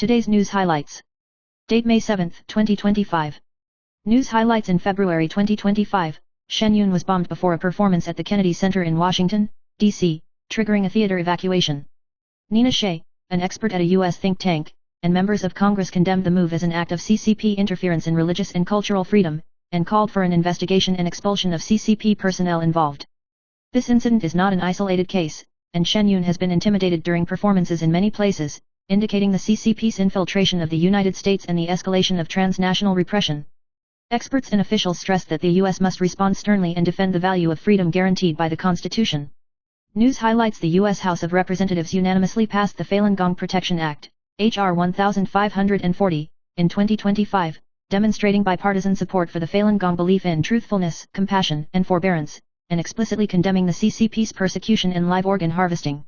Today's news highlights. Date May 7, 2025. News highlights. In February 2025, Shenyun was bombed before a performance at the Kennedy Center in Washington, D.C., triggering a theater evacuation. Nina Shea, an expert at a U.S. think tank, and members of Congress condemned the move as an act of CCP interference in religious and cultural freedom, and called for an investigation and expulsion of CCP personnel involved. This incident is not an isolated case, and Shenyun has been intimidated during performances in many places, indicating the CCP's infiltration of the United States and the escalation of transnational repression. Experts and officials stressed that the U.S. must respond sternly and defend the value of freedom guaranteed by the Constitution. News highlights. The U.S. House of Representatives unanimously passed the Falun Gong Protection Act, H.R. 1540, in 2025, demonstrating bipartisan support for the Falun Gong belief in truthfulness, compassion, and forbearance, and explicitly condemning the CCP's persecution in live organ harvesting.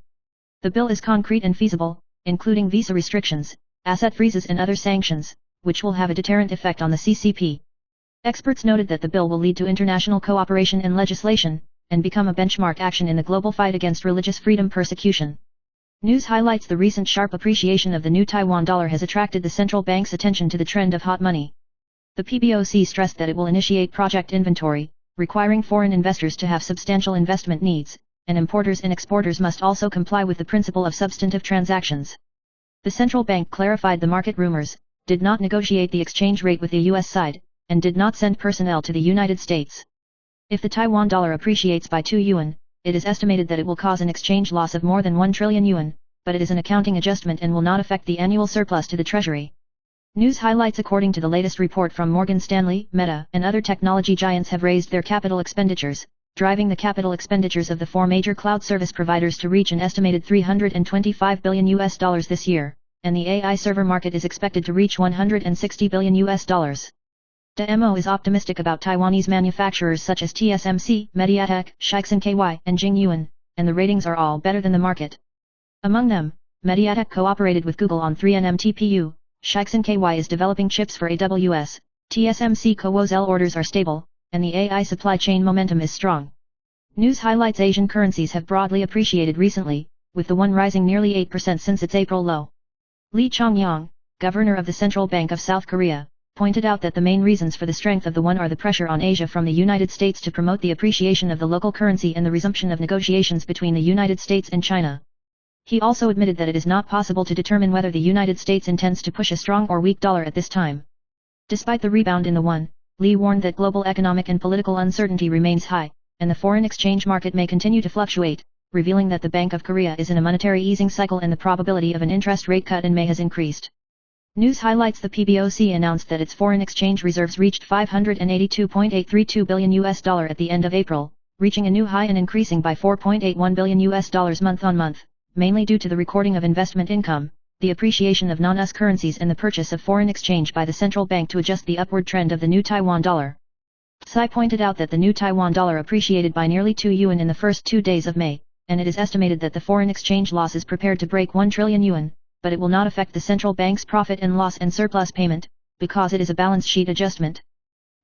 The bill is concrete and feasible, including visa restrictions, asset freezes and other sanctions, which will have a deterrent effect on the CCP. Experts noted that the bill will lead to international cooperation and legislation, and become a benchmark action in the global fight against religious freedom persecution. News highlights. The recent sharp appreciation of the new Taiwan dollar has attracted the central bank's attention to the trend of hot money. The PBOC stressed that it will initiate project inventory, requiring foreign investors to have substantial investment needs, and importers and exporters must also comply with the principle of substantive transactions. The central bank clarified the market rumors, did not negotiate the exchange rate with the U.S. side, and did not send personnel to the United States. If the Taiwan dollar appreciates by 2 yuan, it is estimated that it will cause an exchange loss of more than 1 trillion yuan, but it is an accounting adjustment and will not affect the annual surplus to the Treasury. News highlights. According to the latest report from Morgan Stanley, Meta and other technology giants have raised their capital expenditures, driving the capital expenditures of the 4 major cloud service providers to reach an estimated $325 billion this year, and the AI server market is expected to reach $160 billion. DMO is optimistic about Taiwanese manufacturers such as TSMC, MediaTek, Shixin KY, and Jingyuan, and the ratings are all better than the market. Among them, MediaTek cooperated with Google on 3nm TPU, Shixin KY is developing chips for AWS, TSMC CoWoS orders are stable, and the AI supply chain momentum is strong. News highlights. Asian currencies have broadly appreciated recently, with the won rising nearly 8% since its April low. Lee Chong-yang, governor of the Central Bank of South Korea, pointed out that the main reasons for the strength of the won are the pressure on Asia from the United States to promote the appreciation of the local currency and the resumption of negotiations between the United States and China. He also admitted that it is not possible to determine whether the United States intends to push a strong or weak dollar at this time. Despite the rebound in the won, Lee warned that global economic and political uncertainty remains high, and the foreign exchange market may continue to fluctuate, revealing that the Bank of Korea is in a monetary easing cycle and the probability of an interest rate cut in May has increased. News highlights. The PBOC announced that its foreign exchange reserves reached $582.832 billion at the end of April, reaching a new high and increasing by $4.81 billion month on month, mainly due to the recording of investment income, the appreciation of non-US currencies and the purchase of foreign exchange by the central bank to adjust the upward trend of the new Taiwan dollar. Tsai pointed out that the new Taiwan dollar appreciated by nearly 2 yuan in the first 2 days of May, and it is estimated that the foreign exchange loss is prepared to break 1 trillion yuan, but it will not affect the central bank's profit and loss and surplus payment, because it is a balance sheet adjustment.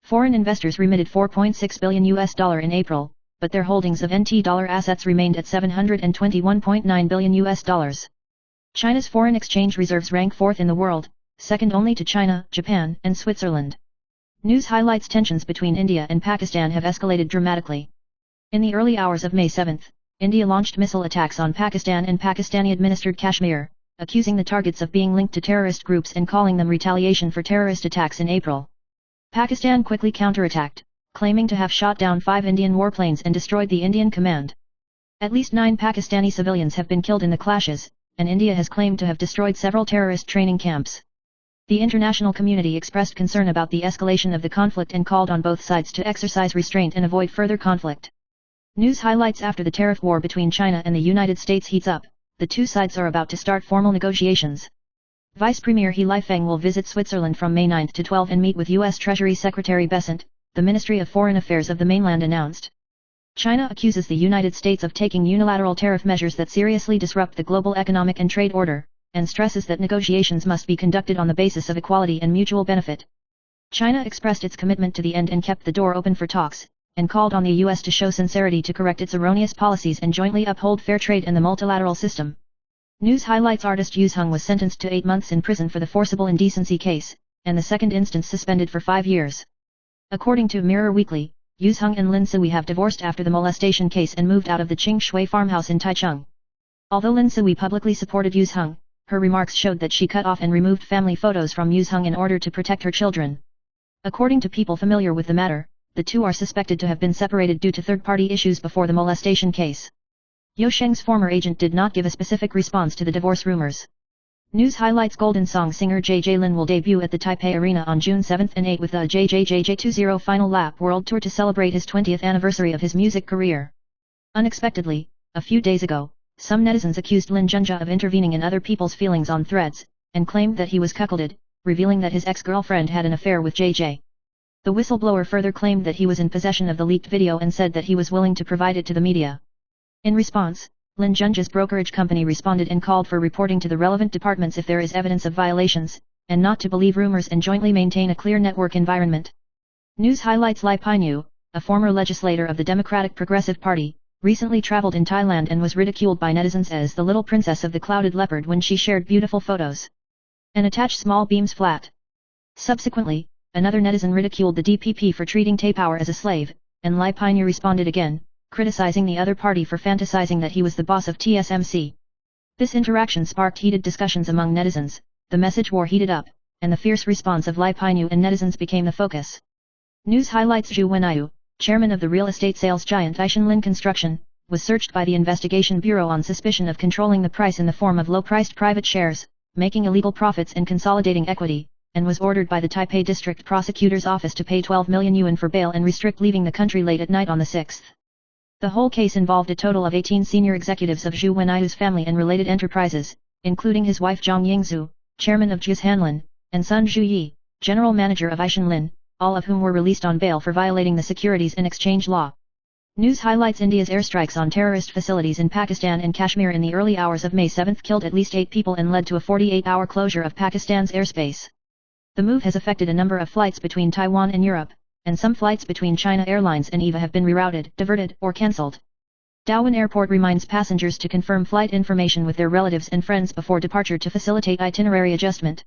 Foreign investors remitted $4.6 billion in April, but their holdings of NT dollar assets remained at $721.9 billion. China's foreign exchange reserves rank 4th in the world, second only to China, Japan, and Switzerland. News highlights. Tensions between India and Pakistan have escalated dramatically. In the early hours of May 7, India launched missile attacks on Pakistan and Pakistani-administered Kashmir, accusing the targets of being linked to terrorist groups and calling them retaliation for terrorist attacks in April. Pakistan quickly counterattacked, claiming to have shot down 5 Indian warplanes and destroyed the Indian command. At least 9 Pakistani civilians have been killed in the clashes, and India has claimed to have destroyed several terrorist training camps. The international community expressed concern about the escalation of the conflict and called on both sides to exercise restraint and avoid further conflict. News highlights. After the tariff war between China and the United States heats up, the two sides are about to start formal negotiations. Vice Premier He Lifeng will visit Switzerland from May 9 to 12 and meet with U.S. Treasury Secretary Bessent, the Ministry of Foreign Affairs of the mainland announced. China accuses the United States of taking unilateral tariff measures that seriously disrupt the global economic and trade order, and stresses that negotiations must be conducted on the basis of equality and mutual benefit. China expressed its commitment to the end and kept the door open for talks, and called on the U.S. to show sincerity to correct its erroneous policies and jointly uphold fair trade and the multilateral system. News highlights artist Yoo was sentenced to 8 months in prison for the forcible indecency case, and the second instance suspended for 5 years. According to Mirror Weekly, Yoo and Lin Siwi have divorced after the molestation case and moved out of the Qing Shui farmhouse in Taichung. Although Lin Siwi publicly supported Yoo, her remarks showed that she cut off and removed family photos from Yoo in order to protect her children. According to people familiar with the matter, the two are suspected to have been separated due to third-party issues before the molestation case. Yo Sheng's former agent did not give a specific response to the divorce rumors. News highlights Golden Song singer JJ Lin will debut at the Taipei Arena on June 7 and 8 with the JJJJ20 Final Lap World Tour to celebrate his 20th anniversary of his music career. Unexpectedly, a few days ago, some netizens accused Lin Junja of intervening in other people's feelings on threads, and claimed that he was cuckolded, revealing that his ex-girlfriend had an affair with JJ. The whistleblower further claimed that he was in possession of the leaked video and said that he was willing to provide it to the media. In response, Lin Junja's brokerage company responded and called for reporting to the relevant departments if there is evidence of violations, and not to believe rumors and jointly maintain a clear network environment. News highlights Lai Peinew, a former legislator of the Democratic Progressive Party, recently traveled in Thailand and was ridiculed by netizens as the little princess of the clouded leopard when she shared beautiful photos and attached small beams flat. Subsequently, another netizen ridiculed the DPP for treating Taipower as a slave, and Lai Peinew responded again, criticizing the other party for fantasizing that he was the boss of TSMC. This interaction sparked heated discussions among netizens, the message war heated up, and the fierce response of Lai Peinew and netizens became the focus. News highlights Zhu Wenyu, chairman of the real estate sales giant Aishan Lin Construction, was searched by the Investigation Bureau on suspicion of controlling the price in the form of low-priced private shares, making illegal profits and consolidating equity, and was ordered by the Taipei District Prosecutor's Office to pay 12 million yuan for bail and restrict leaving the country late at night on the 6th. The whole case involved a total of 18 senior executives of Zhu Wenyu's family and related enterprises, including his wife Zhang Yingzhu, chairman of Juz Hanlin, and son Zhu Yi, general manager of Aishan Lin, all of whom were released on bail for violating the Securities and Exchange Law. News highlights India's airstrikes on terrorist facilities in Pakistan and Kashmir in the early hours of May 7 killed at least 8 people and led to a 48-hour closure of Pakistan's airspace. The move has affected a number of flights between Taiwan and Europe, and some flights between China Airlines and EVA have been rerouted, diverted, or cancelled. Darwin Airport reminds passengers to confirm flight information with their relatives and friends before departure to facilitate itinerary adjustment.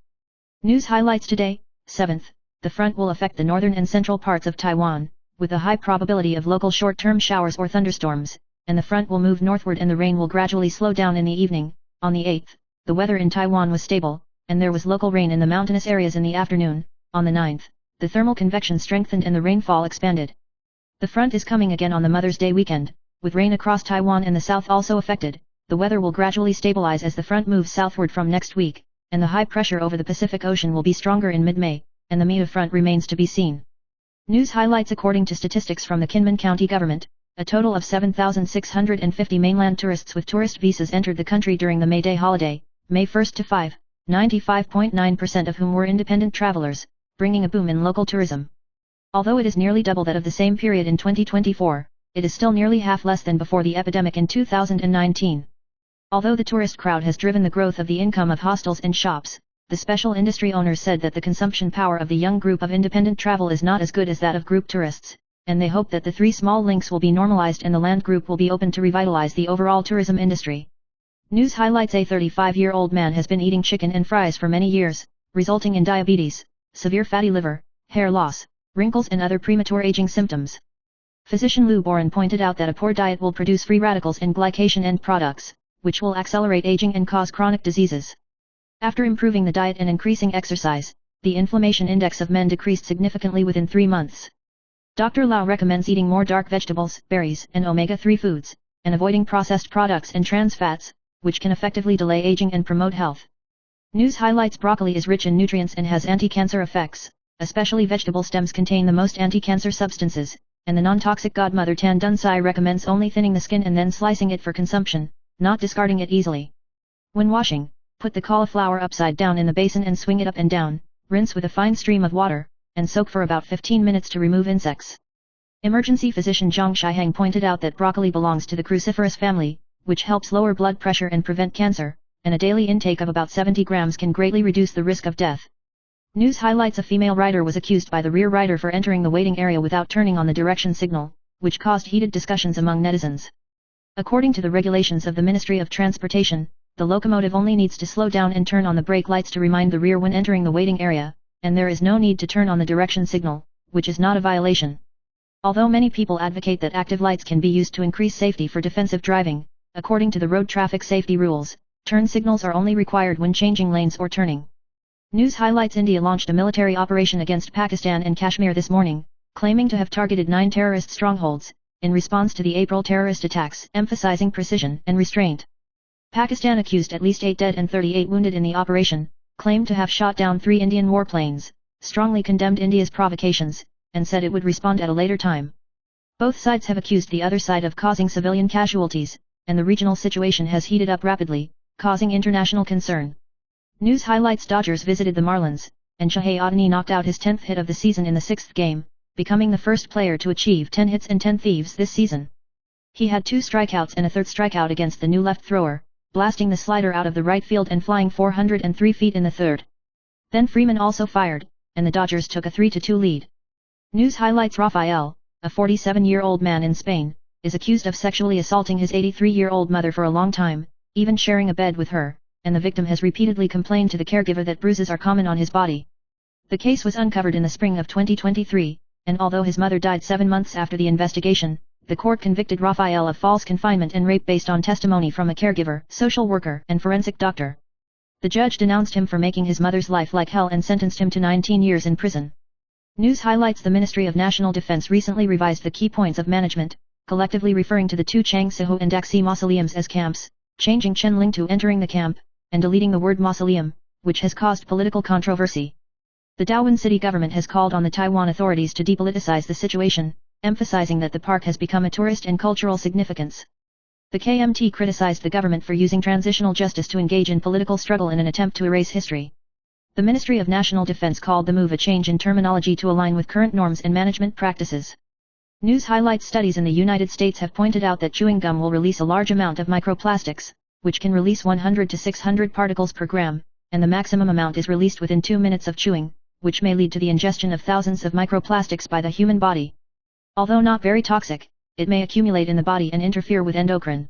News highlights today, 7th, the front will affect the northern and central parts of Taiwan, with a high probability of local short-term showers or thunderstorms, and the front will move northward and the rain will gradually slow down in the evening. On the 8th, the weather in Taiwan was stable, and there was local rain in the mountainous areas in the afternoon. On the 9th, the thermal convection strengthened and the rainfall expanded. The front is coming again on the Mother's Day weekend, with rain across Taiwan and the south also affected. The weather will gradually stabilize as the front moves southward from next week, and the high pressure over the Pacific Ocean will be stronger in mid-May, and the Meta front remains to be seen. News highlights according to statistics from the Kinmen County government, a total of 7,650 mainland tourists with tourist visas entered the country during the May Day holiday, May 1 to 5, 95.9% of whom were independent travelers, bringing a boom in local tourism. Although it is nearly double that of the same period in 2024, it is still nearly half less than before the epidemic in 2019. Although the tourist crowd has driven the growth of the income of hostels and shops, the special industry owners said that the consumption power of the young group of independent travel is not as good as that of group tourists, and they hope that the 3 small links will be normalized and the land group will be open to revitalize the overall tourism industry. News highlights a 35-year-old man has been eating chicken and fries for many years, resulting in diabetes, severe fatty liver, hair loss, wrinkles and other premature aging symptoms. Physician Liu Boren pointed out that a poor diet will produce free radicals and glycation end products, which will accelerate aging and cause chronic diseases. After improving the diet and increasing exercise, the inflammation index of men decreased significantly within 3 months. Dr. Lau recommends eating more dark vegetables, berries, and omega-3 foods, and avoiding processed products and trans fats, which can effectively delay aging and promote health. News highlights broccoli is rich in nutrients and has anti-cancer effects, especially vegetable stems contain the most anti-cancer substances, and the non-toxic godmother Tan Dun Sai recommends only thinning the skin and then slicing it for consumption, not discarding it easily. When washing, put the cauliflower upside down in the basin and swing it up and down, rinse with a fine stream of water, and soak for about 15 minutes to remove insects. Emergency physician Zhang Shiheng pointed out that broccoli belongs to the cruciferous family, which helps lower blood pressure and prevent cancer, and a daily intake of about 70 grams can greatly reduce the risk of death. News highlights a female rider was accused by the rear rider for entering the waiting area without turning on the direction signal, which caused heated discussions among netizens. According to the regulations of the Ministry of Transportation, the locomotive only needs to slow down and turn on the brake lights to remind the rear when entering the waiting area, and there is no need to turn on the direction signal, which is not a violation. Although many people advocate that active lights can be used to increase safety for defensive driving, according to the road traffic safety rules, turn signals are only required when changing lanes or turning. News highlights: India launched a military operation against Pakistan and Kashmir this morning, claiming to have targeted 9 terrorist strongholds, in response to the April terrorist attacks, emphasizing precision and restraint. Pakistan accused at least 8 dead and 38 wounded in the operation, claimed to have shot down 3 Indian warplanes, strongly condemned India's provocations, and said it would respond at a later time. Both sides have accused the other side of causing civilian casualties, and the regional situation has heated up rapidly, causing international concern. News highlights: Dodgers visited the Marlins, and Shohei Ohtani knocked out his 10th hit of the season in the 6th game, becoming the first player to achieve 10 hits and 10 thieves this season. He had 2 strikeouts and a 3rd strikeout against the new left thrower, blasting the slider out of the right field and flying 403 feet in the 3rd. Then Freeman also fired, and the Dodgers took a 3-2 lead. News highlights: Rafael, a 47-year-old man in Spain, is accused of sexually assaulting his 83-year-old mother for a long time, even sharing a bed with her, and the victim has repeatedly complained to the caregiver that bruises are common on his body. The case was uncovered in the spring of 2023, and although his mother died 7 months after the investigation, the court convicted Rafael of false confinement and rape based on testimony from a caregiver, social worker, and forensic doctor. The judge denounced him for making his mother's life like hell and sentenced him to 19 years in prison. News highlights: the Ministry of National Defense recently revised the key points of management, collectively referring to the 2 Chang Sihu and Daxi mausoleums as camps, changing Chenling to entering the camp, and deleting the word mausoleum, which has caused political controversy. The Daewon City government has called on the Taiwan authorities to depoliticize the situation, emphasizing that the park has become a tourist and cultural significance. The KMT criticized the government for using transitional justice to engage in political struggle in an attempt to erase history. The Ministry of National Defense called the move a change in terminology to align with current norms and management practices. News highlights: studies in the United States have pointed out that chewing gum will release a large amount of microplastics, which can release 100 to 600 particles per gram, and the maximum amount is released within 2 minutes of chewing, which may lead to the ingestion of thousands of microplastics by the human body. Although not very toxic, it may accumulate in the body and interfere with endocrine.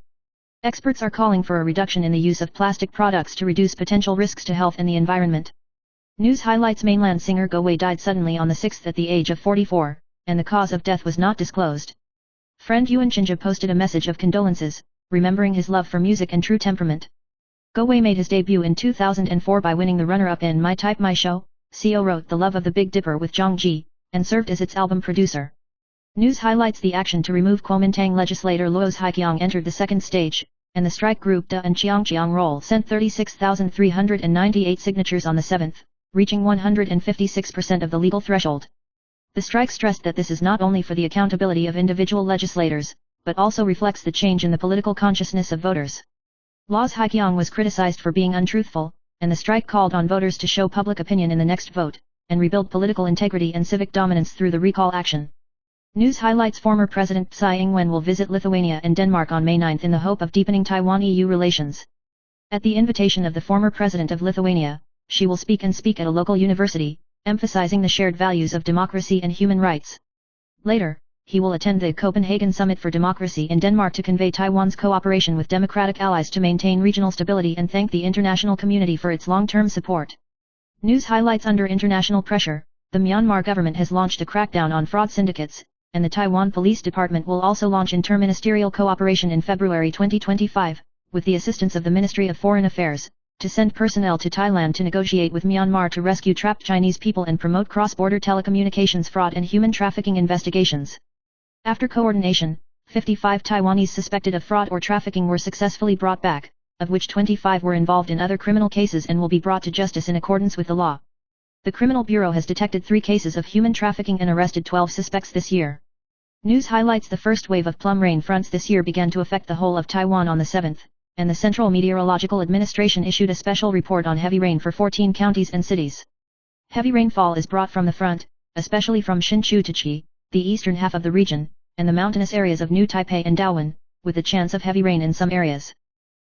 Experts are calling for a reduction in the use of plastic products to reduce potential risks to health and the environment. News highlights: mainland singer Go Wei died suddenly on the 6th at the age of 44, and the cause of death was not disclosed. Friend Yuan Chinja posted a message of condolences, remembering his love for music and true temperament. Go Wei made his debut in 2004 by winning the runner-up in My Type My Show. CO wrote The Love of the Big Dipper with Zhang Ji, and served as its album producer. News highlights: the action to remove Kuomintang legislator Luo's Haiqiang entered the 2nd stage, and the strike group Da and Chiang Roll sent 36,398 signatures on the 7th, reaching 156% of the legal threshold. The strike stressed that this is not only for the accountability of individual legislators, but also reflects the change in the political consciousness of voters. Luo's Haiqiang was criticized for being untruthful, and the strike called on voters to show public opinion in the next vote, and rebuild political integrity and civic dominance through the recall action. News highlights: former President Tsai Ing-wen will visit Lithuania and Denmark on May 9 in the hope of deepening Taiwan-EU relations. At the invitation of the former president of Lithuania, she will speak at a local university, emphasizing the shared values of democracy and human rights. Later, he will attend the Copenhagen Summit for Democracy in Denmark to convey Taiwan's cooperation with democratic allies to maintain regional stability and thank the international community for its long-term support. News highlights: under international pressure, the Myanmar government has launched a crackdown on fraud syndicates, and the Taiwan Police Department will also launch interministerial cooperation in February 2025, with the assistance of the Ministry of Foreign Affairs, to send personnel to Thailand to negotiate with Myanmar to rescue trapped Chinese people and promote cross-border telecommunications fraud and human trafficking investigations. After coordination, 55 Taiwanese suspected of fraud or trafficking were successfully brought back, of which 25 were involved in other criminal cases and will be brought to justice in accordance with the law. The Criminal Bureau has detected 3 cases of human trafficking and arrested 12 suspects this year. News highlights: the first wave of plum rain fronts this year began to affect the whole of Taiwan on the 7th, and the Central Meteorological Administration issued a special report on heavy rain for 14 counties and cities. Heavy rainfall is brought from the front, especially from Hsinchu to Chi, the eastern half of the region, and the mountainous areas of New Taipei and Daewon, with a chance of heavy rain in some areas.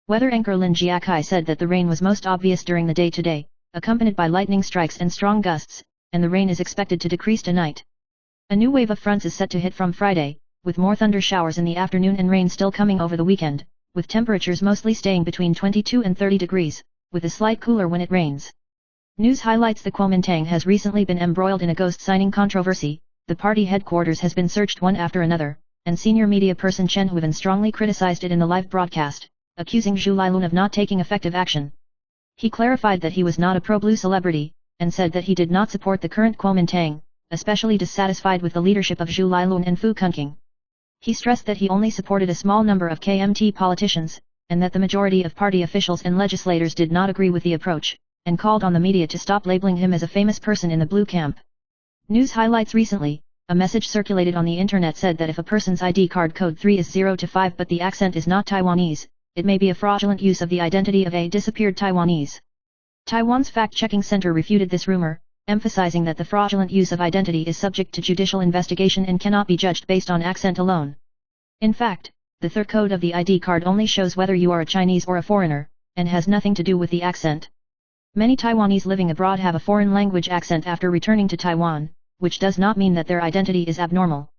Weather anchor Lin Jiakai said that the rain was most obvious during the day today, accompanied by lightning strikes and strong gusts, and the rain is expected to decrease tonight. A new wave of fronts is set to hit from Friday, with more thunder showers in the afternoon and rain still coming over the weekend, with temperatures mostly staying between 22 and 30 degrees, with a slight cooler when it rains. News highlights: the Kuomintang has recently been embroiled in a ghost signing controversy. The party headquarters has been searched one after another, and senior media person Chen Huiven strongly criticized it in the live broadcast, accusing Zhu Lailun of not taking effective action. He clarified that he was not a pro-blue celebrity, and said that he did not support the current Kuomintang, especially dissatisfied with the leadership of Zhu Lailun and Fu Kunking. He stressed that he only supported a small number of KMT politicians, and that the majority of party officials and legislators did not agree with the approach, and called on the media to stop labeling him as a famous person in the blue camp. News highlights: recently, a message circulated on the internet said that if a person's ID card code 3 is 0 to 5 but the accent is not Taiwanese, it may be a fraudulent use of the identity of a disappeared Taiwanese. Taiwan's fact-checking center refuted this rumor, emphasizing that the fraudulent use of identity is subject to judicial investigation and cannot be judged based on accent alone. In fact, the third code of the ID card only shows whether you are a Chinese or a foreigner, and has nothing to do with the accent. Many Taiwanese living abroad have a foreign language accent after returning to Taiwan, which does not mean that their identity is abnormal.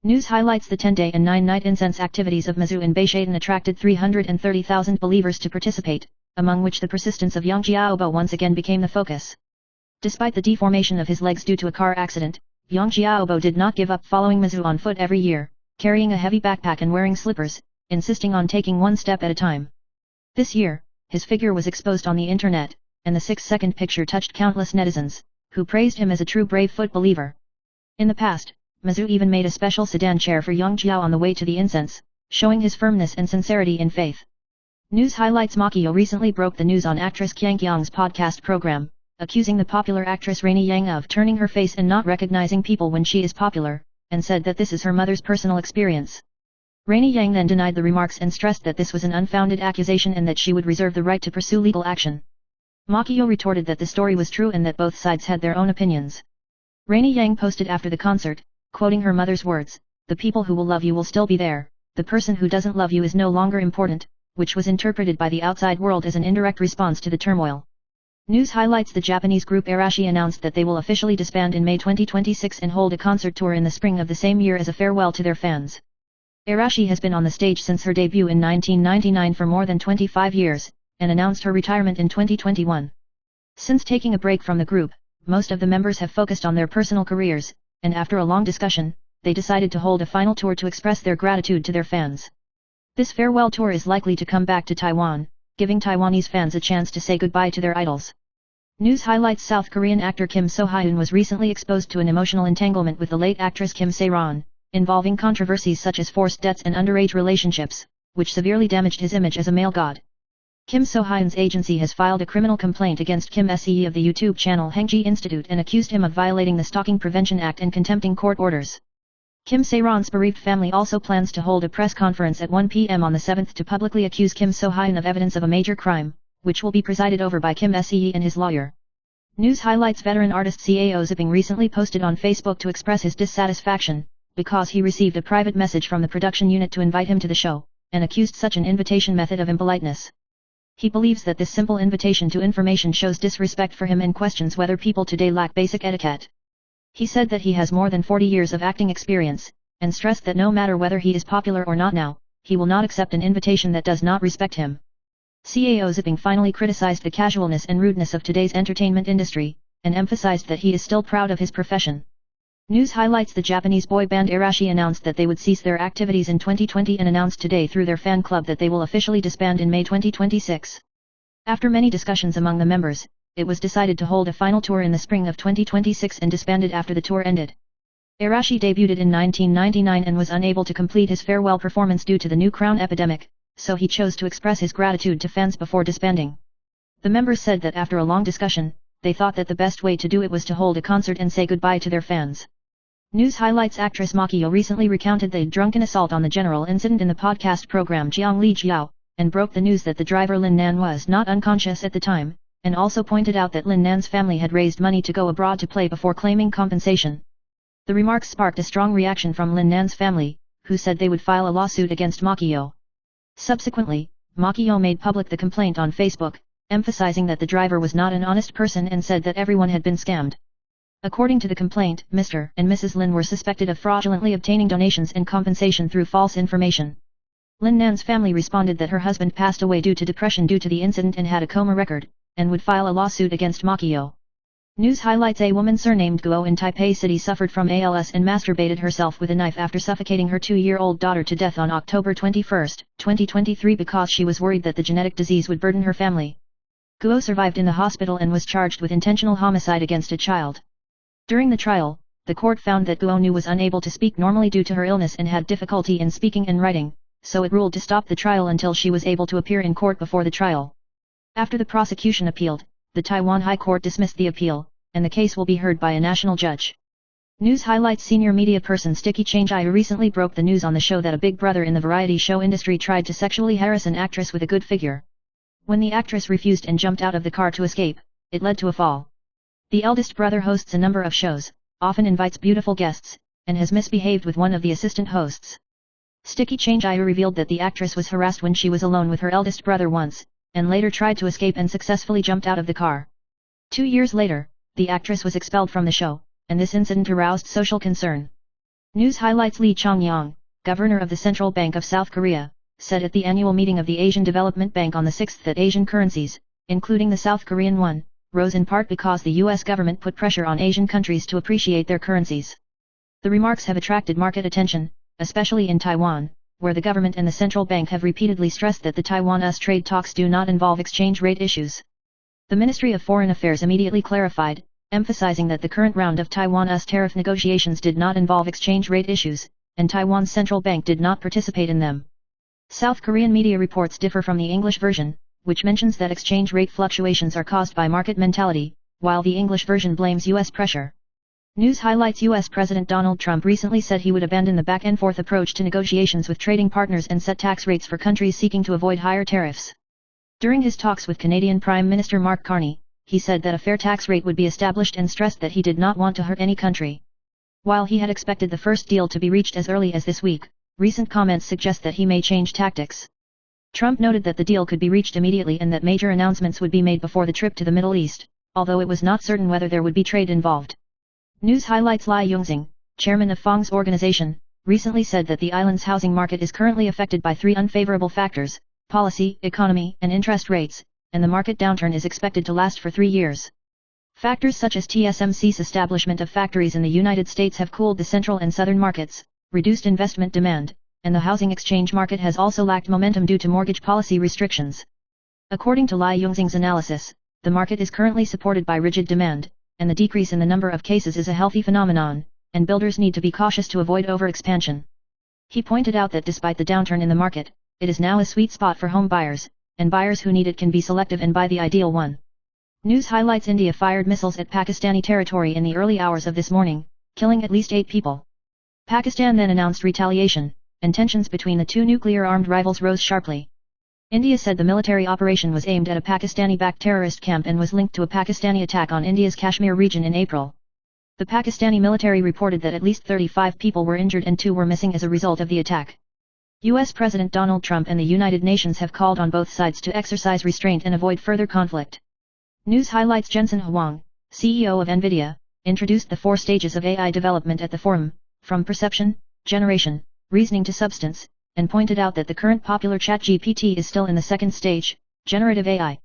News highlights: the 10-day and 9-night incense activities of Mizzou in Beishadan attracted 330,000 believers to participate, among which the persistence of Yang Jiaobo once again became the focus. Despite the deformation of his legs due to a car accident, Yang Jiaobo did not give up following Mizzou on foot every year, carrying a heavy backpack and wearing slippers, insisting on taking one step at a time. This year, his figure was exposed on the internet, and the 6-second picture touched countless netizens, who praised him as a true brave foot believer. In the past, Mizzou even made a special sedan chair for Yang Jiao on the way to the incense, showing his firmness and sincerity in faith. News highlights: Makio recently broke the news on actress Qiang Qiang's podcast program, accusing the popular actress Rainy Yang of turning her face and not recognizing people when she is popular, and said that this is her mother's personal experience. Rainy Yang then denied the remarks and stressed that this was an unfounded accusation and that she would reserve the right to pursue legal action. Makio retorted that the story was true and that both sides had their own opinions. Rainy Yang posted after the concert, quoting her mother's words, "The people who will love you will still be there, the person who doesn't love you is no longer important," which was interpreted by the outside world as an indirect response to the turmoil. News highlights: the Japanese group Arashi announced that they will officially disband in May 2026 and hold a concert tour in the spring of the same year as a farewell to their fans. Arashi has been on the stage since her debut in 1999 for more than 25 years, and announced her retirement in 2021. Since taking a break from the group, most of the members have focused on their personal careers, and after a long discussion, they decided to hold a final tour to express their gratitude to their fans. This farewell tour is likely to come back to Taiwan, giving Taiwanese fans a chance to say goodbye to their idols. News highlights: South Korean actor Kim So-hyun was recently exposed to an emotional entanglement with the late actress Kim Se-ron, involving controversies such as forced debts and underage relationships, which severely damaged his image as a male god. Kim So-hyun's agency has filed a criminal complaint against Kim Se of the YouTube channel Hengji Institute and accused him of violating the Stalking Prevention Act and contempting court orders. Kim Se-ron's bereaved family also plans to hold a press conference at 1 p.m. on the 7th to publicly accuse Kim So-hyun of evidence of a major crime, which will be presided over by Kim Se and his lawyer. News highlights: veteran artist Cao Zipping recently posted on Facebook to express his dissatisfaction, because he received a private message from the production unit to invite him to the show, and accused such an invitation method of impoliteness. He believes that this simple invitation to information shows disrespect for him and questions whether people today lack basic etiquette. He said that he has more than 40 years of acting experience, and stressed that no matter whether he is popular or not now, he will not accept an invitation that does not respect him. Cao Zipping finally criticized the casualness and rudeness of today's entertainment industry, and emphasized that he is still proud of his profession. News highlights: the Japanese boy band Arashi announced that they would cease their activities in 2020 and announced today through their fan club that they will officially disband in May 2026. After many discussions among the members, it was decided to hold a final tour in the spring of 2026 and disbanded after the tour ended. Arashi debuted in 1999 and was unable to complete his farewell performance due to the new crown epidemic, so he chose to express his gratitude to fans before disbanding. The members said that after a long discussion, they thought that the best way to do it was to hold a concert and say goodbye to their fans. News highlights: actress Makio recently recounted the drunken assault on the general incident in the podcast program Jiang Li Jiao, and broke the news that the driver Lin Nan was not unconscious at the time, and also pointed out that Lin Nan's family had raised money to go abroad to play before claiming compensation. The remarks sparked a strong reaction from Lin Nan's family, who said they would file a lawsuit against Makio. Subsequently, Makio made public the complaint on Facebook, emphasizing that the driver was not an honest person and said that everyone had been scammed. According to the complaint, Mr. and Mrs. Lin were suspected of fraudulently obtaining donations and compensation through false information. Lin Nan's family responded that her husband passed away due to depression due to the incident and had a coma record, and would file a lawsuit against Makio. News highlights: a woman surnamed Guo in Taipei City suffered from ALS and masturbated herself with a knife after suffocating her 2-year-old daughter to death on October 21, 2023 because she was worried that the genetic disease would burden her family. Guo survived in the hospital and was charged with intentional homicide against a child. During the trial, the court found that Guo Nu was unable to speak normally due to her illness and had difficulty in speaking and writing, so it ruled to stop the trial until she was able to appear in court before the trial. After the prosecution appealed, the Taiwan High Court dismissed the appeal, and the case will be heard by a national judge. News highlights: senior media person Sticky Change recently broke the news on the show that a big brother in the variety show industry tried to sexually harass an actress with a good figure. When the actress refused and jumped out of the car to escape, it led to a fall. The eldest brother hosts a number of shows, often invites beautiful guests, and has misbehaved with one of the assistant hosts. Sticky Change revealed that the actress was harassed when she was alone with her eldest brother once, and later tried to escape and successfully jumped out of the car. 2 years later, the actress was expelled from the show, and this incident aroused social concern. News highlights: Lee Chong-yang, governor of the Central Bank of South Korea, said at the annual meeting of the Asian Development Bank on the 6th that Asian currencies, including the South Korean won, rose in part because the US government put pressure on Asian countries to appreciate their currencies. The remarks have attracted market attention, especially in Taiwan, where the government and the central bank have repeatedly stressed that the Taiwan-US trade talks do not involve exchange rate issues. The Ministry of Foreign Affairs immediately clarified, emphasizing that the current round of Taiwan-US tariff negotiations did not involve exchange rate issues, and Taiwan's central bank did not participate in them. South Korean media reports differ from the English version, which mentions that exchange rate fluctuations are caused by market mentality, while the English version blames US pressure. News highlights: US President Donald Trump recently said he would abandon the back-and-forth approach to negotiations with trading partners and set tax rates for countries seeking to avoid higher tariffs. During his talks with Canadian Prime Minister Mark Carney, he said that a fair tax rate would be established and stressed that he did not want to hurt any country. While he had expected the first deal to be reached as early as this week, recent comments suggest that he may change tactics. Trump noted that the deal could be reached immediately and that major announcements would be made before the trip to the Middle East, although it was not certain whether there would be trade involved. News highlights: Lai Yongxing, chairman of Fong's organization, recently said that the island's housing market is currently affected by 3 unfavorable factors: policy, economy, and interest rates, and the market downturn is expected to last for 3 years. Factors such as TSMC's establishment of factories in the United States have cooled the central and southern markets, reduced investment demand, and the housing exchange market has also lacked momentum due to mortgage policy restrictions. According to Lai Yongxing's analysis, the market is currently supported by rigid demand, and the decrease in the number of cases is a healthy phenomenon, and builders need to be cautious to avoid overexpansion. He pointed out that despite the downturn in the market, it is now a sweet spot for home buyers, and buyers who need it can be selective and buy the ideal one. News highlights: India fired missiles at Pakistani territory in the early hours of this morning, killing at least 8 people. Pakistan then announced retaliation, and tensions between the 2 nuclear-armed rivals rose sharply. India said the military operation was aimed at a Pakistani-backed terrorist camp and was linked to a Pakistani attack on India's Kashmir region in April. The Pakistani military reported that at least 35 people were injured and 2 were missing as a result of the attack. US President Donald Trump and the United Nations have called on both sides to exercise restraint and avoid further conflict. News highlights: Jensen Huang, CEO of NVIDIA, introduced the 4 stages of AI development at the forum, from perception, generation, reasoning to substance, and pointed out that the current popular ChatGPT is still in the 2nd stage, generative AI.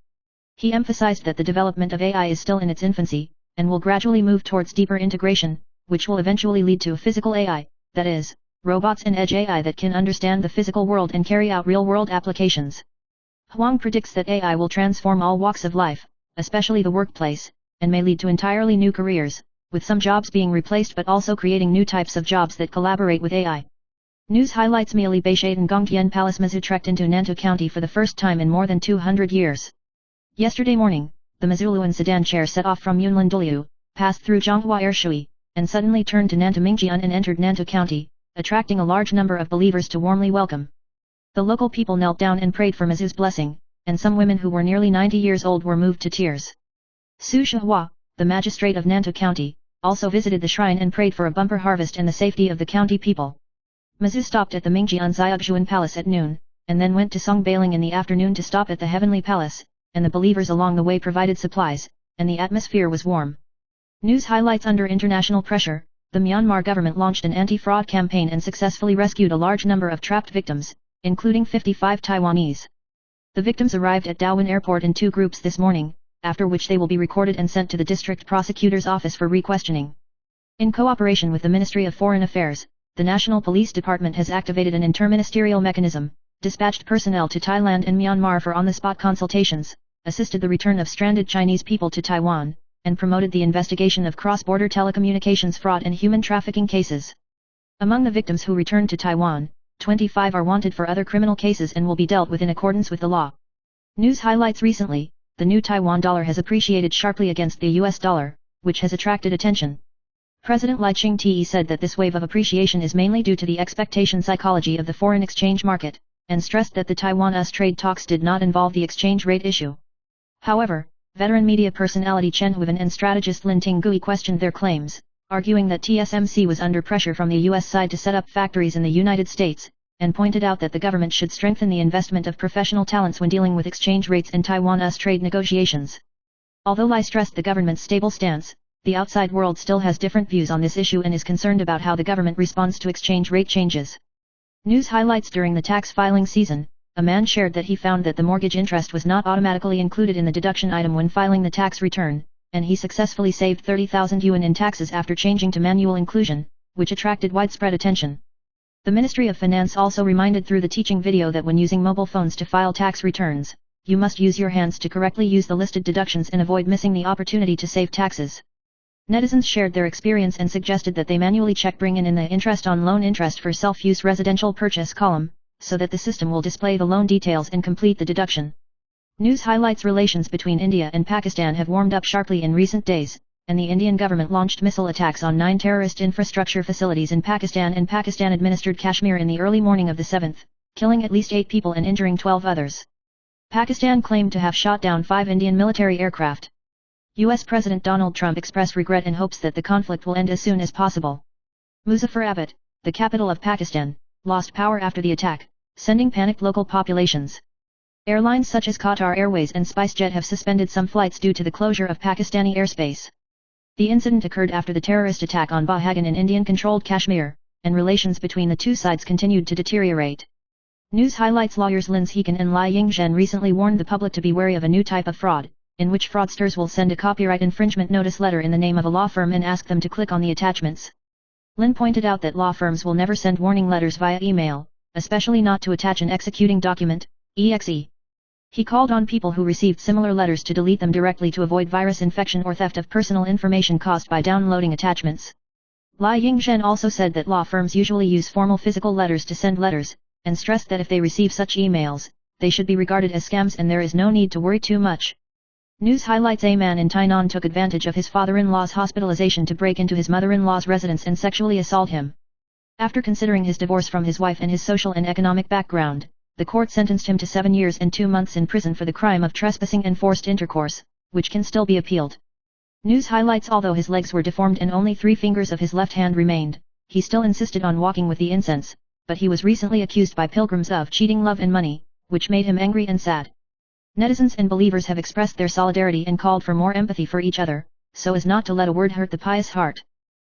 He emphasized that the development of AI is still in its infancy, and will gradually move towards deeper integration, which will eventually lead to a physical AI, that is, robots and edge AI that can understand the physical world and carry out real-world applications. Huang predicts that AI will transform all walks of life, especially the workplace, and may lead to entirely new careers, with some jobs being replaced but also creating new types of jobs that collaborate with AI. News highlights: Miali Beishaden Gongtian Palace Mizzou trekked into Nantou County for the first time in more than 200 years. Yesterday morning, the Missouluan sedan chair set off from Yunlin Dulyu, passed through Zhonghua Airshui, and suddenly turned to Nantou Mingjian and entered Nantou County, attracting a large number of believers to warmly welcome. The local people knelt down and prayed for Mizzou's blessing, and some women who were nearly 90 years old were moved to tears. Su Shihua, the magistrate of Nantou County, also visited the shrine and prayed for a bumper harvest and the safety of the county people. Mizzou stopped at the Mingjian Xiaoxuan Palace at noon, and then went to Song Bailing in the afternoon to stop at the Heavenly Palace, and the believers along the way provided supplies, and the atmosphere was warm. News highlights: under international pressure, the Myanmar government launched an anti-fraud campaign and successfully rescued a large number of trapped victims, including 55 Taiwanese. The victims arrived at Darwin Airport in 2 groups this morning, after which they will be recorded and sent to the district prosecutor's office for re-questioning. In cooperation with the Ministry of Foreign Affairs, the National Police Department has activated an interministerial mechanism, dispatched personnel to Thailand and Myanmar for on-the-spot consultations, assisted the return of stranded Chinese people to Taiwan, and promoted the investigation of cross-border telecommunications fraud and human trafficking cases. Among the victims who returned to Taiwan, 25 are wanted for other criminal cases and will be dealt with in accordance with the law. News highlights: recently, the new Taiwan dollar has appreciated sharply against the US dollar, which has attracted attention. President Lai Ching-te said that this wave of appreciation is mainly due to the expectation psychology of the foreign exchange market, and stressed that the Taiwan-US trade talks did not involve the exchange rate issue. However, veteran media personality Chen Huiven and strategist Lin Tinggui questioned their claims, arguing that TSMC was under pressure from the US side to set up factories in the United States, and pointed out that the government should strengthen the investment of professional talents when dealing with exchange rates and Taiwan-US trade negotiations. Although Lai stressed the government's stable stance, the outside world still has different views on this issue and is concerned about how the government responds to exchange rate changes. News highlights: during the tax filing season, a man shared that he found that the mortgage interest was not automatically included in the deduction item when filing the tax return, and he successfully saved 30,000 yuan in taxes after changing to manual inclusion, which attracted widespread attention. The Ministry of Finance also reminded through the teaching video that when using mobile phones to file tax returns, you must use your hands to correctly use the listed deductions and avoid missing the opportunity to save taxes. Netizens shared their experience and suggested that they manually check bring in the interest on loan interest for self-use residential purchase column, so that the system will display the loan details and complete the deduction. News highlights: relations between India and Pakistan have warmed up sharply in recent days, and the Indian government launched missile attacks on 9 terrorist infrastructure facilities in Pakistan and Pakistan-administered Kashmir in the early morning of the 7th, killing at least 8 people and injuring 12 others. Pakistan claimed to have shot down 5 Indian military aircraft. U.S. President Donald Trump expressed regret and hopes that the conflict will end as soon as possible. Muzaffarabad, the capital of Pakistan, lost power after the attack, sending panicked local populations. Airlines such as Qatar Airways and SpiceJet have suspended some flights due to the closure of Pakistani airspace. The incident occurred after the terrorist attack on Bahagan in Indian-controlled Kashmir, and relations between the two sides continued to deteriorate. News highlights: lawyers Lin Zhekan and Lai Yingzhen recently warned the public to be wary of a new type of fraud, in which fraudsters will send a copyright infringement notice letter in the name of a law firm and ask them to click on the attachments. Lin pointed out that law firms will never send warning letters via email, especially not to attach an executing document, exe. He called on people who received similar letters to delete them directly to avoid virus infection or theft of personal information caused by downloading attachments. Lai Yingzhen also said that law firms usually use formal physical letters to send letters, and stressed that if they receive such emails, they should be regarded as scams and there is no need to worry too much. News highlights: a man in Tainan took advantage of his father-in-law's hospitalization to break into his mother-in-law's residence and sexually assault him. After considering his divorce from his wife and his social and economic background, the court sentenced him to 7 years and 2 months in prison for the crime of trespassing and forced intercourse, which can still be appealed. News highlights: although his legs were deformed and only 3 fingers of his left hand remained, he still insisted on walking with the incense, but he was recently accused by pilgrims of cheating love and money, which made him angry and sad. Netizens and believers have expressed their solidarity and called for more empathy for each other, so as not to let a word hurt the pious heart.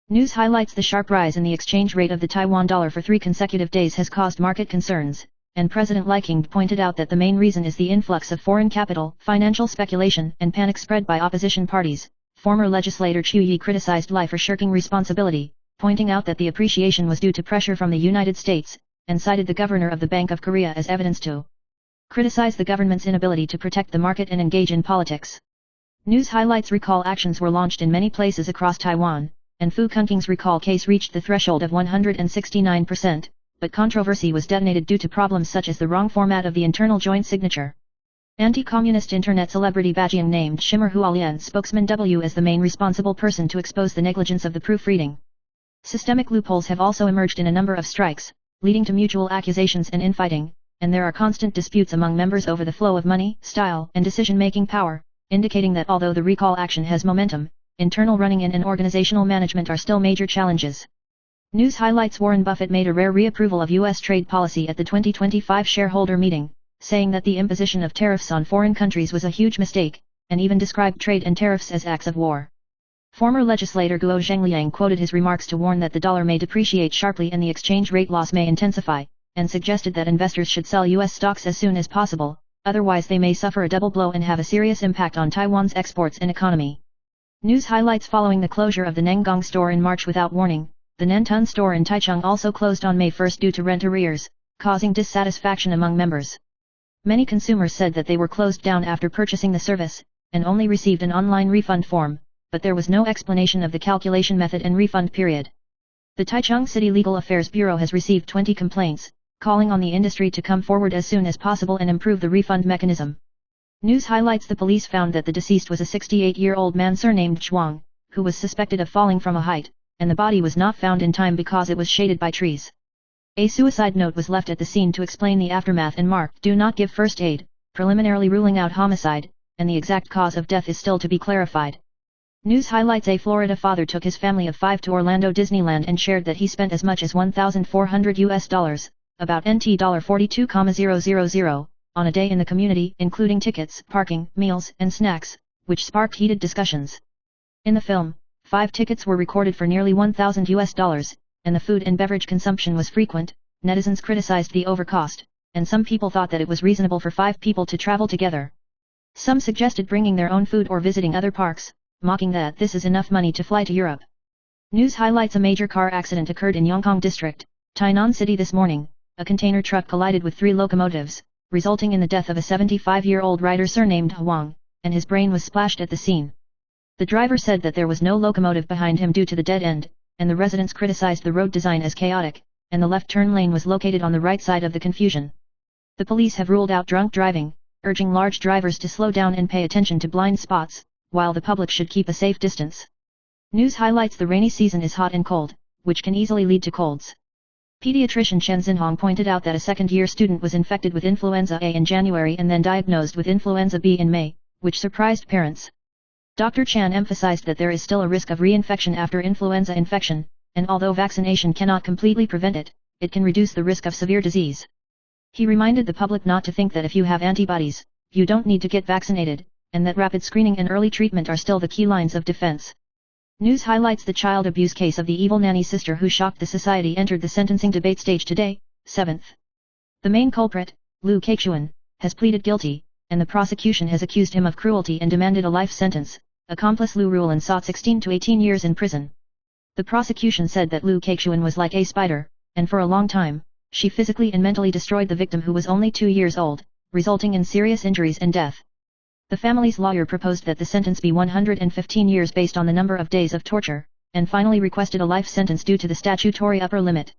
News highlights: the sharp rise in the exchange rate of the Taiwan dollar for 3 consecutive days has caused market concerns, and President Lai Ching-te pointed out that the main reason is the influx of foreign capital, financial speculation and panic spread by opposition parties. Former legislator Chu Yi criticized Lai for shirking responsibility, pointing out that the appreciation was due to pressure from the United States, and cited the governor of the Bank of Korea as evidence to criticize the government's inability to protect the market and engage in politics. News highlights: recall actions were launched in many places across Taiwan, and Fu Kunking's recall case reached the threshold of 169%, but controversy was detonated due to problems such as the wrong format of the internal joint signature. Anti-communist internet celebrity Bajiang named Shimmer Hualien spokesman W as the main responsible person to expose the negligence of the proofreading. Systemic loopholes have also emerged in a number of strikes, leading to mutual accusations and infighting, and there are constant disputes among members over the flow of money, style, and decision-making power, indicating that although the recall action has momentum, internal running and organizational management are still major challenges. News highlights: Warren Buffett made a rare reapproval of U.S. trade policy at the 2025 shareholder meeting, saying that the imposition of tariffs on foreign countries was a huge mistake, and even described trade and tariffs as acts of war. Former legislator Guo Zhengliang quoted his remarks to warn that the dollar may depreciate sharply and the exchange rate loss may intensify, and suggested that investors should sell U.S. stocks as soon as possible, otherwise they may suffer a double blow and have a serious impact on Taiwan's exports and economy. News highlights: following the closure of the Nengong store in March without warning, the Nantun store in Taichung also closed on May 1 due to rent arrears, causing dissatisfaction among members. Many consumers said that they were closed down after purchasing the service, and only received an online refund form, but there was no explanation of the calculation method and refund period. The Taichung City Legal Affairs Bureau has received 20 complaints, calling on the industry to come forward as soon as possible and improve the refund mechanism. News highlights: the police found that the deceased was a 68-year-old man surnamed Zhuang, who was suspected of falling from a height, and the body was not found in time because it was shaded by trees. A suicide note was left at the scene to explain the aftermath and marked "Do not give first aid," preliminarily ruling out homicide, and the exact cause of death is still to be clarified. News highlights: a Florida father took his family of 5 to Orlando Disneyland and shared that he spent as much as $1,400, about NT $42,000, on a day in the community, including tickets, parking, meals, and snacks, which sparked heated discussions. In the film, 5 tickets were recorded for nearly $1,000, and the food and beverage consumption was frequent. Netizens criticized the overcost, and some people thought that it was reasonable for 5 people to travel together. Some suggested bringing their own food or visiting other parks, mocking that this is enough money to fly to Europe. News highlights: a major car accident occurred in Yongkang District, Tainan City this morning. A container truck collided with 3 locomotives, resulting in the death of a 75-year-old rider surnamed Huang, and his brain was splashed at the scene. The driver said that there was no locomotive behind him due to the dead end, and the residents criticized the road design as chaotic, and the left turn lane was located on the right side of the confusion. The police have ruled out drunk driving, urging large drivers to slow down and pay attention to blind spots, while the public should keep a safe distance. News highlights: the rainy season is hot and cold, which can easily lead to colds. Pediatrician Chen Xinhong pointed out that a second-year student was infected with influenza A in January and then diagnosed with influenza B in May, which surprised parents. Dr. Chan emphasized that there is still a risk of reinfection after influenza infection, and although vaccination cannot completely prevent it, it can reduce the risk of severe disease. He reminded the public not to think that if you have antibodies, you don't need to get vaccinated, and that rapid screening and early treatment are still the key lines of defense. News highlights: the child abuse case of the evil nanny sister who shocked the society entered the sentencing debate stage today, 7th. The main culprit, Liu Keixuan, has pleaded guilty, and the prosecution has accused him of cruelty and demanded a life sentence. Accomplice Liu Ruolan sought 16 to 18 years in prison. The prosecution said that Liu Keixuan was like a spider, and for a long time, she physically and mentally destroyed the victim who was only 2 years old, resulting in serious injuries and death. The family's lawyer proposed that the sentence be 115 years based on the number of days of torture, and finally requested a life sentence due to the statutory upper limit.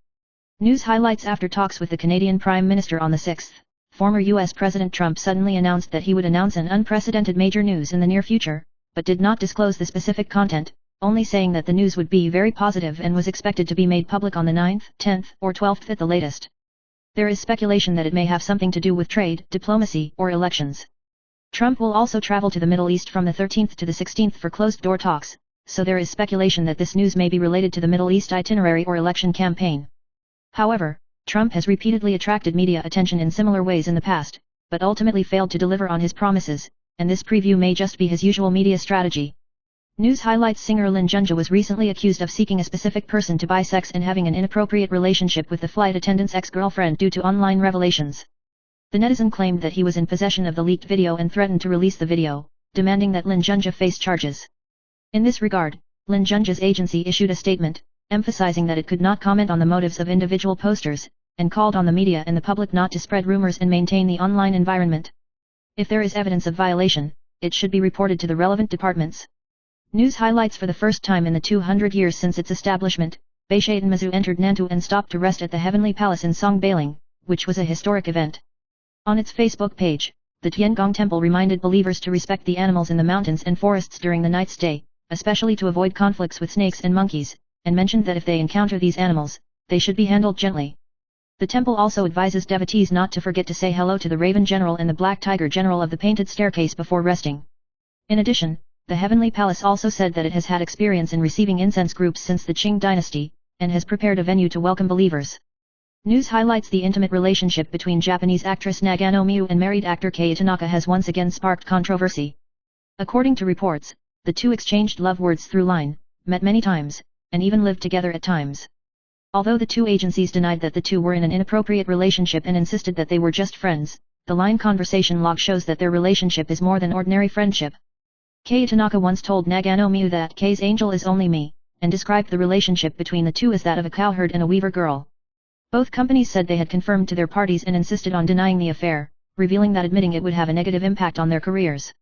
News highlights: after talks with the Canadian Prime Minister on the 6th, former US President Trump suddenly announced that he would announce an unprecedented major news in the near future, but did not disclose the specific content, only saying that the news would be very positive and was expected to be made public on the 9th, 10th, or 12th at the latest. There is speculation that it may have something to do with trade, diplomacy, or elections. Trump will also travel to the Middle East from the 13th to the 16th for closed-door talks, so there is speculation that this news may be related to the Middle East itinerary or election campaign. However, Trump has repeatedly attracted media attention in similar ways in the past, but ultimately failed to deliver on his promises, and this preview may just be his usual media strategy. News highlights: singer Lin Junja was recently accused of seeking a specific person to buy sex and having an inappropriate relationship with the flight attendant's ex-girlfriend due to online revelations. The netizen claimed that he was in possession of the leaked video and threatened to release the video, demanding that Lin Junja face charges. In this regard, Lin Junja's agency issued a statement, emphasizing that it could not comment on the motives of individual posters, and called on the media and the public not to spread rumors and maintain the online environment. If there is evidence of violation, it should be reported to the relevant departments. News highlights: for the first time in the 200 years since its establishment, Beishaitan Mazu entered Nantou and stopped to rest at the Heavenly Palace in Songbailing, which was a historic event. On its Facebook page, the Tiangong Temple reminded believers to respect the animals in the mountains and forests during the night stay, especially to avoid conflicts with snakes and monkeys, and mentioned that if they encounter these animals, they should be handled gently. The temple also advises devotees not to forget to say hello to the Raven General and the Black Tiger General of the Painted Staircase before resting. In addition, the Heavenly Palace also said that it has had experience in receiving incense groups since the Qing dynasty, and has prepared a venue to welcome believers. News highlights: the intimate relationship between Japanese actress Nagano Miyu and married actor Kei Tanaka has once again sparked controversy. According to reports, the two exchanged love words through line, met many times, and even lived together at times. Although the two agencies denied that the two were in an inappropriate relationship and insisted that they were just friends, the line conversation log shows that their relationship is more than ordinary friendship. Kei Tanaka once told Nagano Miu that Kei's angel is only me, and described the relationship between the two as that of a cowherd and a weaver girl. Both companies said they had confirmed to their parties and insisted on denying the affair, revealing that admitting it would have a negative impact on their careers.